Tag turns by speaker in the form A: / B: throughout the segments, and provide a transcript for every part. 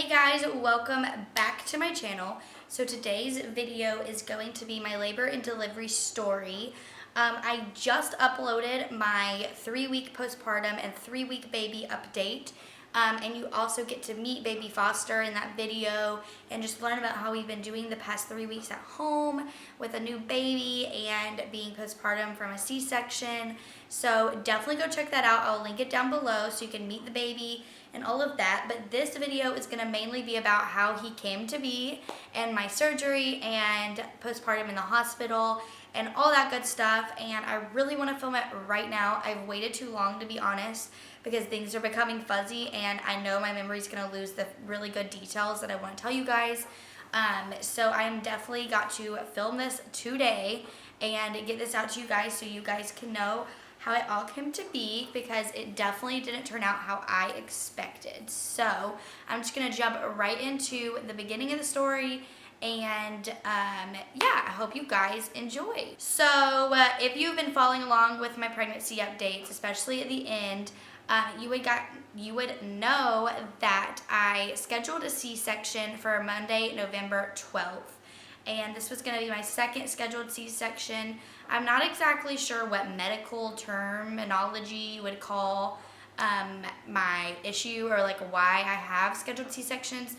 A: Hey guys, welcome back to my channel. So today's video is going to be my labor and delivery story. I just uploaded my 3-week postpartum and 3-week baby update. And you also get to meet baby Foster in that video and just learn about how we've been doing the past 3 weeks at home with a new baby and being postpartum from a C-section. So definitely go check that out. I'll link it down below so you can meet the baby and all of that. But this video is going to mainly be about how he came to be and my surgery and postpartum in the hospital and all that good stuff. And I really want to film it right now. I've waited too long, to be honest, because things are becoming fuzzy and I know my memory is going to lose the really good details that I want to tell you guys. So I'm definitely got to film this today and get this out to you guys so you guys can know how it all came to be, because it definitely didn't turn out how I expected. So I'm just going to jump right into the beginning of the story. And yeah, I hope you guys enjoy. So if you've been following along with my pregnancy updates, especially at the end, you would know that I scheduled a C-section for Monday, November 12th. And this was going to be my second scheduled C-section. I'm not exactly sure what medical terminology you would call my issue, or like why I have scheduled C-sections.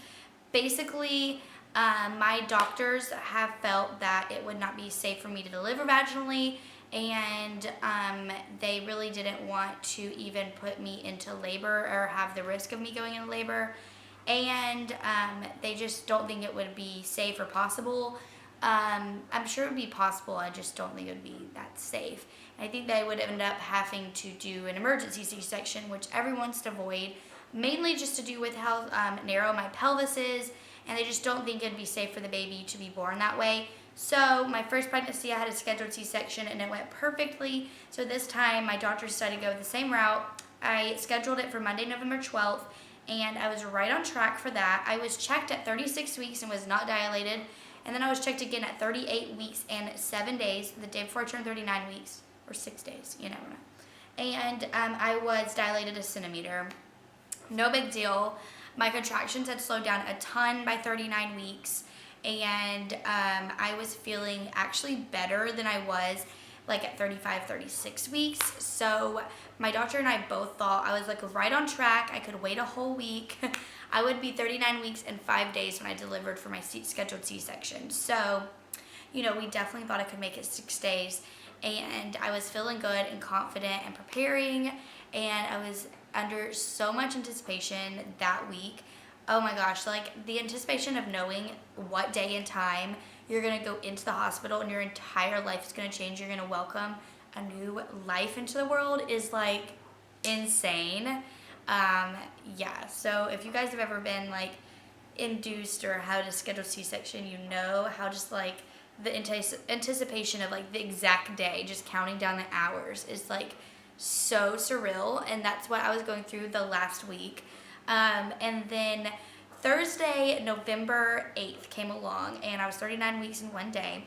A: Basically, my doctors have felt that it would not be safe for me to deliver vaginally, and they really didn't want to even put me into labor or have the risk of me going into labor. And they just don't think it would be safe or possible. I'm sure it would be possible, I just don't think it would be that safe. And I think they would end up having to do an emergency C-section, which everyone wants to avoid, mainly just to do with how narrow my pelvis is, and they just don't think it would be safe for the baby to be born that way. So my first pregnancy, I had a scheduled C-section and it went perfectly. So this time my doctor decided to go the same route. I scheduled it for Monday, November 12th. And I was right on track for that. I was checked at 36 weeks and was not dilated. And then I was checked again at 38 weeks and 7 days, the day before I turned 39 weeks, or 6 days, you never know. And I was dilated a centimeter. No big deal. My contractions had slowed down a ton by 39 weeks. And I was feeling actually better than I was like at 35, 36 weeks. So my doctor and I both thought I was like right on track. I could wait a whole week. I would be 39 weeks and 5 days when I delivered for my scheduled C-section. So, you know, we definitely thought I could make it 6 days. And I was feeling good and confident and preparing. And I was under so much anticipation that week. Oh my gosh, like the anticipation of knowing what day and time you're going to go into the hospital and your entire life is going to change. You're going to welcome a new life into the world is like insane. Yeah, so if you guys have ever been like induced or had a scheduled C-section, you know how just like the anticipation of like the exact day, just counting down the hours is like so surreal. And that's what I was going through the last week. And then Thursday, November 8th came along and I was 39 weeks in 1 day.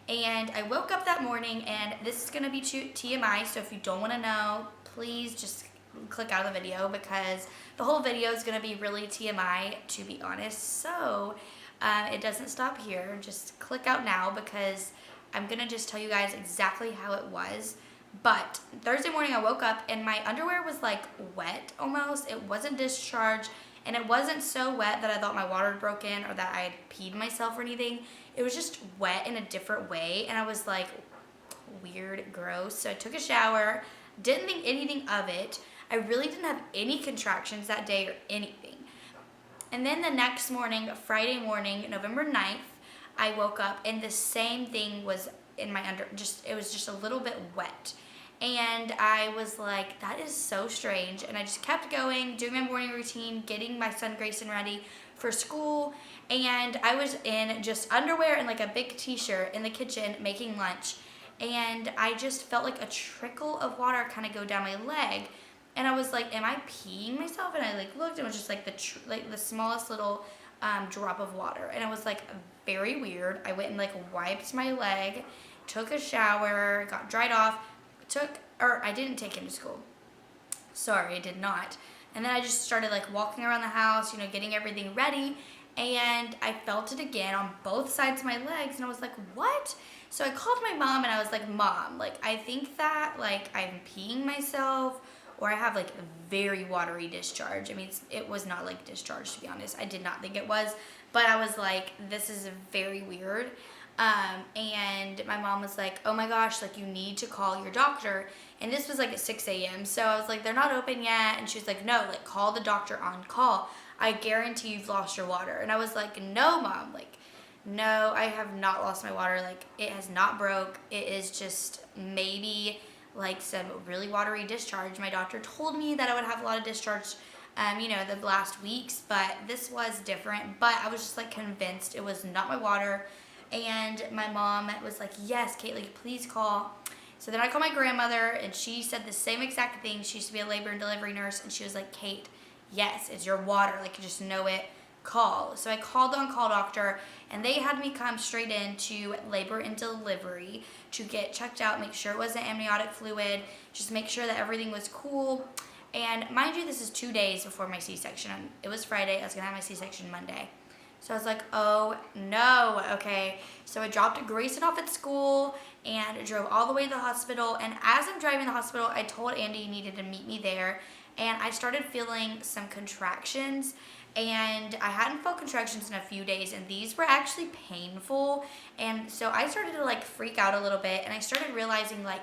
A: And I woke up that morning, and this is going to be TMI, so if you don't want to know, please just click out of the video, because the whole video is going to be really TMI, to be honest. So it doesn't stop here. Just click out now, because I'm going to just tell you guys exactly how it was. But Thursday morning I woke up and my underwear was like wet almost. It wasn't discharged, and it wasn't so wet that I thought my water had broken or that I had peed myself or anything. It was just wet in a different way, and I was like, weird, gross. So I took a shower, didn't think anything of it. I really didn't have any contractions that day or anything. And then the next morning, Friday morning, November 9th, I woke up and the same thing was in my it was just a little bit wet. And I was like, that is so strange. And I just kept going, doing my morning routine, getting my son Grayson ready for school. And I was in just underwear and like a big t-shirt in the kitchen making lunch. And I just felt like a trickle of water kind of go down my leg. And I was like, am I peeing myself? And I like looked, and it was just like the smallest little drop of water. And it was like very weird. I went and like wiped my leg, took a shower, got dried off, I didn't take him to school. Sorry, I did not. And then I just started like walking around the house, getting everything ready. And I felt it again on both sides of my legs. And I was like, what? So I called my mom and I was like, Mom, like, I think that like I'm peeing myself, or I have like a very watery discharge. I mean, it was not like discharge, to be honest. I did not think it was, but I was like, this is very weird. And my mom was like, oh my gosh, like you need to call your doctor. And this was like at 6 a.m. So I was like, they're not open yet. And she was like, no, like call the doctor on call. I guarantee you've lost your water. And I was like, no, Mom, like, no, I have not lost my water. Like, it has not broke. It is just maybe like some really watery discharge. My doctor told me that I would have a lot of discharge, the last weeks, but this was different. But I was just like convinced it was not my water. And my mom was like, yes, Kate, like, please call. So then I called my grandmother, and she said the same exact thing. She used to be a labor and delivery nurse, and she was like, Kate, yes, it's your water. Like, you just know it. Call. So I called the on-call doctor, and they had me come straight into labor and delivery to get checked out, make sure it wasn't amniotic fluid, just make sure that everything was cool. And mind you, this is 2 days before my C-section. It was Friday. I was going to have my C-section Monday. So I was like, oh no, okay. So I dropped Grayson off at school and drove all the way to the hospital. And as I'm driving to the hospital, I told Andy he needed to meet me there. And I started feeling some contractions. And I hadn't felt contractions in a few days, and these were actually painful. And so I started to like freak out a little bit, and I started realizing like,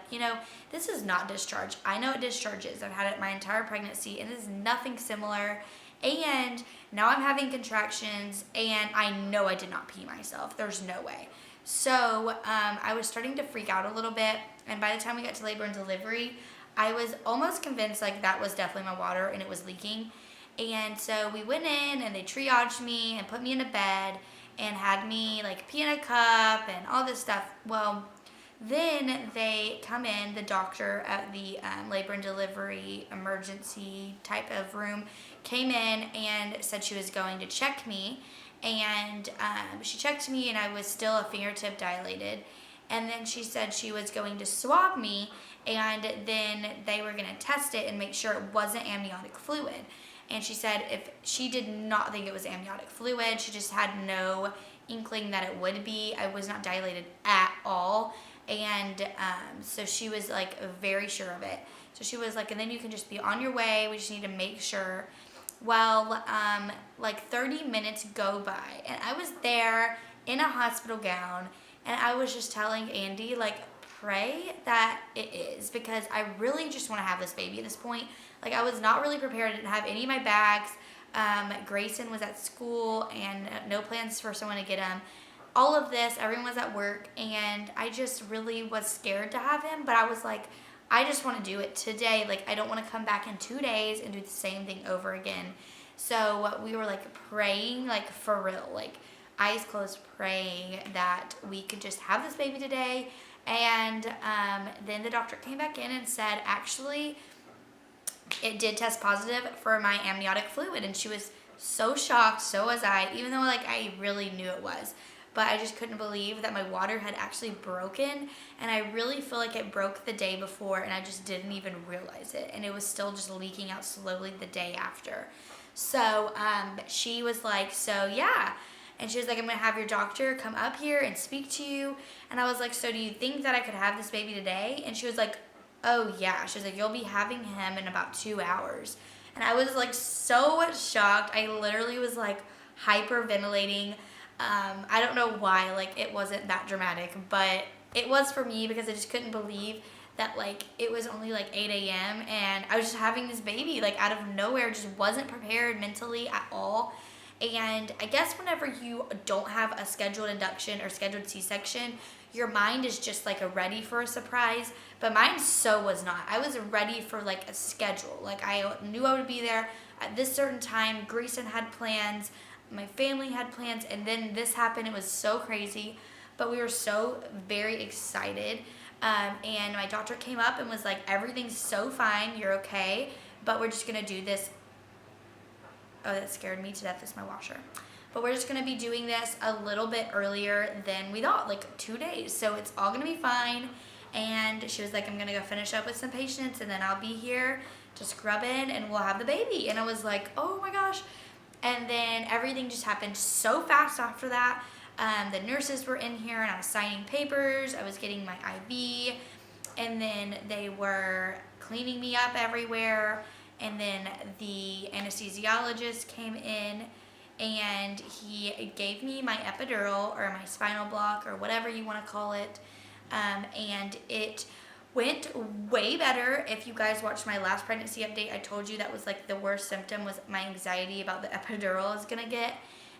A: this is not discharge. I know what discharge is. I've had it my entire pregnancy, and this is nothing similar. And now I'm having contractions, and I know I did not pee myself. There's no way. So I was starting to freak out a little bit, and by the time we got to labor and delivery, I was almost convinced like that was definitely my water and it was leaking. And so we went in and they triaged me and put me in a bed and had me like pee in a cup and all this stuff. Well, then they come in, the doctor at the labor and delivery emergency type of room came in and said she was going to check me. And she checked me and I was still a fingertip dilated. And then she said she was going to swab me, and then they were going to test it and make sure it wasn't amniotic fluid. And she said if she did not think it was amniotic fluid, she just had no inkling that it would be. I was not dilated at all. And so she was like very sure of it. So she was like, and then you can just be on your way. We just need to make sure. Well, like 30 minutes go by, and I was there in a hospital gown, and I was just telling Andy, like, pray that it is, because I really just want to have this baby at this point. Like, I was not really prepared. I didn't have any of my bags. Grayson was at school, and no plans for someone to get him. All of this, everyone was at work, and I just really was scared to have him, but I was like, I just want to do it today. Like, I don't want to come back in 2 days and do the same thing over again. So we were like praying, like for real, like eyes closed, praying that we could just have this baby today. And then the doctor came back in and said, actually, it did test positive for my amniotic fluid. And she was so shocked, so was I, even though like I really knew it was. But I just couldn't believe that my water had actually broken. And I really feel like it broke the day before, and I just didn't even realize it. And it was still just leaking out slowly the day after. So she was like, so yeah. And she was like, I'm going to have your doctor come up here and speak to you. And I was like, so do you think that I could have this baby today? And she was like, oh yeah. She was like, you'll be having him in about 2 hours. And I was like so shocked. I literally was like hyperventilating. I don't know why, like it wasn't that dramatic, but it was for me because I just couldn't believe that like it was only like 8 a.m. and I was just having this baby like out of nowhere, just wasn't prepared mentally at all. And I guess whenever you don't have a scheduled induction or scheduled C-section, your mind is just like ready for a surprise, but mine so was not. I was ready for like a schedule. Like I knew I would be there at this certain time. Grayson had plans, my family had plans, and then this happened. It was so crazy, but we were so very excited. And my doctor came up and was like, everything's so fine, you're okay, but we're just gonna do this. Oh, that scared me to death. It's my washer. But we're just going to be doing this a little bit earlier than we thought, like 2 days. So it's all going to be fine. And she was like, I'm going to go finish up with some patients, and then I'll be here just rub in and we'll have the baby. And I was like, oh my gosh. And then everything just happened so fast after that. The nurses were in here and I was signing papers. I was getting my IV, and then they were cleaning me up everywhere. And then the anesthesiologist came in and he gave me my epidural or my spinal block or whatever you want to call it. And it went way better. If you guys watched my last pregnancy update, I told you that was like the worst symptom was my anxiety about the epidural I was gonna get.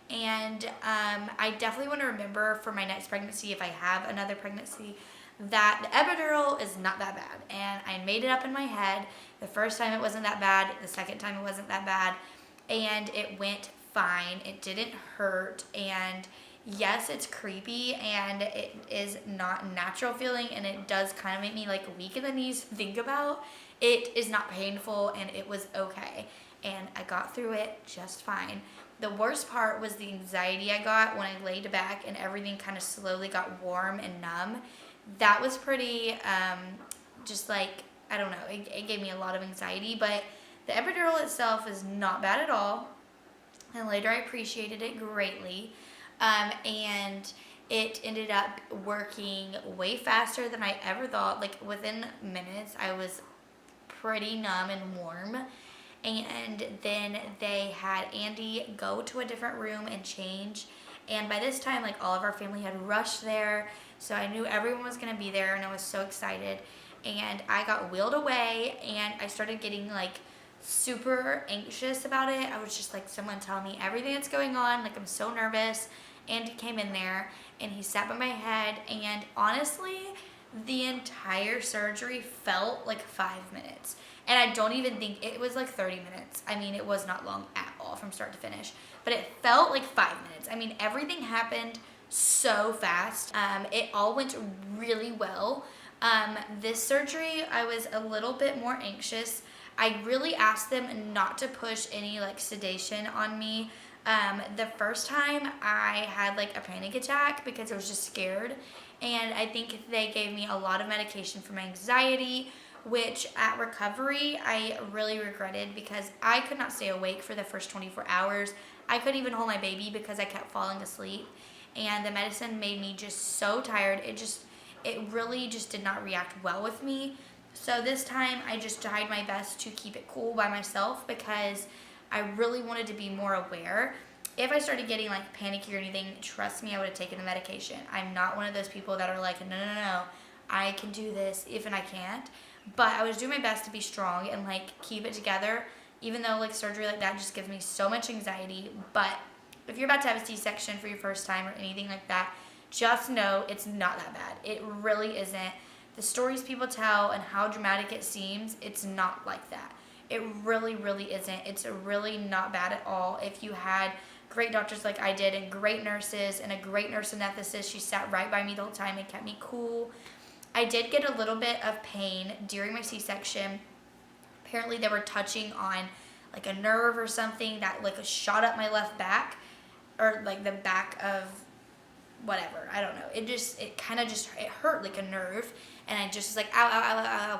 A: And I definitely want to remember for my next pregnancy, if I have another pregnancy, that the epidural is not that bad. And I made it up in my head. The first time it wasn't that bad. The second time it wasn't that bad. And it went fine. It didn't hurt. And yes, it's creepy and it is not natural feeling, and it does kind of make me like weak in the knees to think about. It is not painful and it was okay. And I got through it just fine. The worst part was the anxiety I got when I laid back and everything kind of slowly got warm and numb. That was pretty, just like, I don't know, it gave me a lot of anxiety, but the epidural itself is not bad at all. And later I appreciated it greatly. And it ended up working way faster than I ever thought. Like within minutes, I was pretty numb and warm. And then they had Andy go to a different room and change. And by this time, like all of our family had rushed there. So I knew everyone was going to be there and I was so excited. And I got wheeled away and I started getting like super anxious about it. I was just like, someone tell me everything that's going on. Like I'm so nervous. Andy came in there and he sat by my head, and honestly, the entire surgery felt like 5 minutes. And I don't even think it was like 30 minutes. I mean, it was not long at all from start to finish, but it felt like 5 minutes. I mean, everything happened so fast. It all went really well. This surgery, I was a little bit more anxious. I really asked them not to push any like sedation on me. The first time I had like a panic attack because I was just scared, and I think they gave me a lot of medication for my anxiety, which at recovery I really regretted because I could not stay awake for the first 24 hours. I couldn't even hold my baby because I kept falling asleep, and the medicine made me just so tired. It really just did not react well with me. So this time I just tried my best to keep it cool by myself because I really wanted to be more aware. If I started getting like panicky or anything, trust me, I would have taken the medication. I'm not one of those people that are like, no, I can do this even I can't. But I was doing my best to be strong and like keep it together, even though like surgery like that just gives me so much anxiety. But if you're about to have a C-section for your first time or anything like that, just know it's not that bad. It really isn't. The stories people tell and how dramatic it seems, it's not like that. It really, really isn't. It's really not bad at all. If you had great doctors like I did and great nurses and a great nurse anesthetist, she sat right by me the whole time and kept me cool. I did get a little bit of pain during my C-section. Apparently they were touching on like a nerve or something that like shot up my left back, or like the back of whatever. I don't know. It kind of just hurt like a nerve, and I just was like, ow, ow, ow, ow, ow.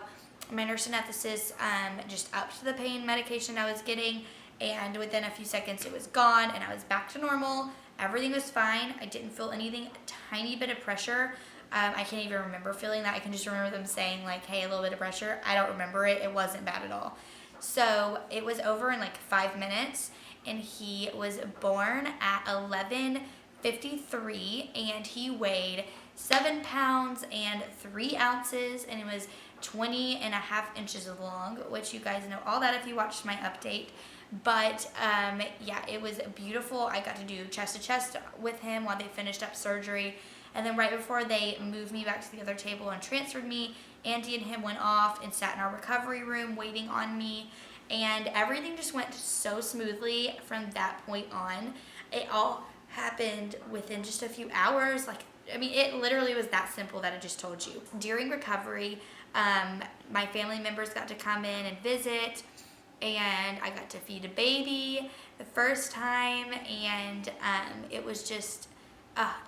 A: My nurse anesthetist just upped the pain medication I was getting, and within a few seconds it was gone and I was back to normal. Everything was fine. I didn't feel anything, a tiny bit of pressure. I can't even remember feeling that. I can just remember them saying like, hey, a little bit of pressure. I don't remember it. It wasn't bad at all. So it was over in like 5 minutes, and he was born at 11:53, and he weighed 7 pounds and 3 ounces, and it was 20.5 inches long, which you guys know all that if you watched my update. But yeah, it was beautiful. I got to do chest to chest with him while they finished up surgery. And then right before they moved me back to the other table and transferred me, Andy and him went off and sat in our recovery room waiting on me. And everything just went so smoothly from that point on. It all happened within just a few hours. Like, I mean, it literally was that simple that I just told you. During recovery, my family members got to come in and visit, and I got to feed a baby the first time, and it was just,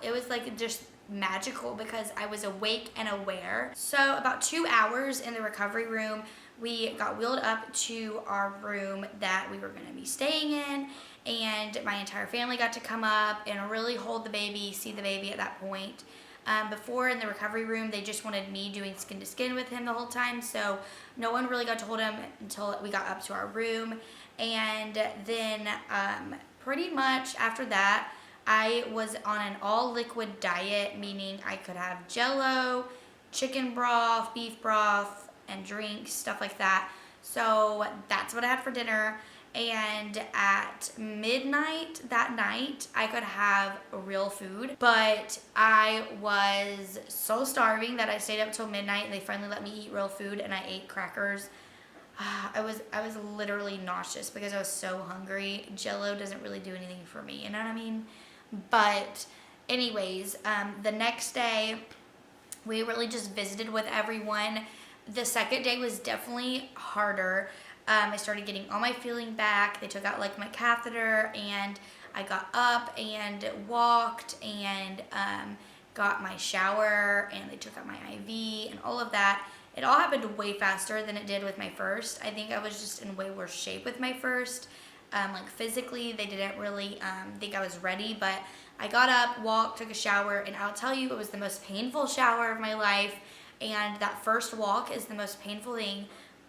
A: it was like just magical because I was awake and aware. So about 2 hours in the recovery room, we got wheeled up to our room that we were going to be staying in, and my entire family got to come up and really hold the baby, see the baby at that point. Before in the recovery room, they just wanted me doing skin to skin with him the whole time, so no one really got to hold him until we got up to our room. And then pretty much after that, I was on an all liquid diet, meaning I could have Jello, chicken broth, beef broth, and drinks, stuff like that. So that's what I had for dinner. And at midnight that night, I could have real food, but I was so starving that I stayed up till midnight, and they finally let me eat real food, and I ate crackers. I was literally nauseous because I was so hungry. Jello doesn't really do anything for me, you know what I mean? But anyways, the next day, we really just visited with everyone. The second day was definitely harder. I started getting all my feeling back. They took out like my catheter, and I got up and walked and got my shower, and they took out my IV and all of that. It all happened way faster than it did with my first. I think I was just in way worse shape with my first. Like physically, they didn't really think I was ready, but I got up, walked, took a shower, and I'll tell you, it was the most painful shower of my life, and that first walk is the most painful thing.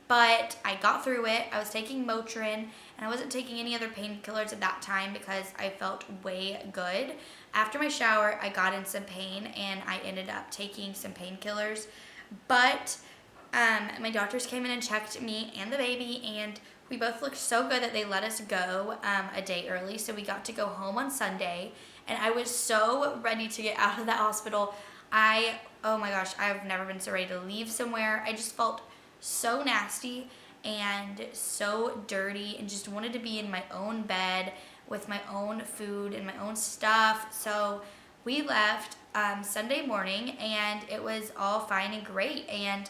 A: But I got through it. I was taking Motrin, and I wasn't taking any other painkillers at that time because I felt way good. After my shower, I got in some pain, and I ended up taking some painkillers. But my doctors came in and checked me and the baby, and we both looked so good that they let us go a day early. So we got to go home on Sunday, and I was so ready to get out of that hospital. Oh my gosh, I've never been so ready to leave somewhere. I just felt so nasty and so dirty, and just wanted to be in my own bed with my own food and my own stuff. So we left Sunday morning, and it was all fine and great. And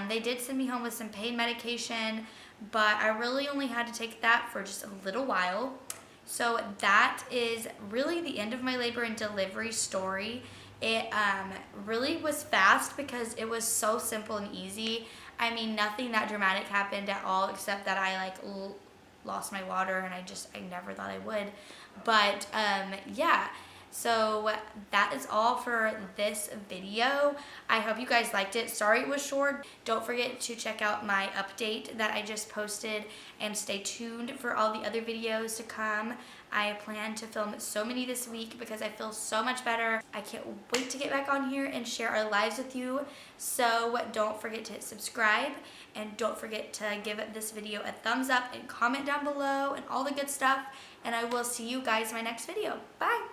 A: they did send me home with some pain medication, but I really only had to take that for just a little while. So that is really the end of my labor and delivery story. It really was fast because it was so simple and easy. I mean, nothing that dramatic happened at all, except that I lost my water, and I never thought I would. But yeah, so that is all for this video. I hope you guys liked it. Sorry it was short. Don't forget to check out my update that I just posted, and stay tuned for all the other videos to come. I plan to film so many this week because I feel so much better. I can't wait to get back on here and share our lives with you. So don't forget to hit subscribe, and don't forget to give this video a thumbs up and comment down below and all the good stuff. And I will see you guys in my next video. Bye.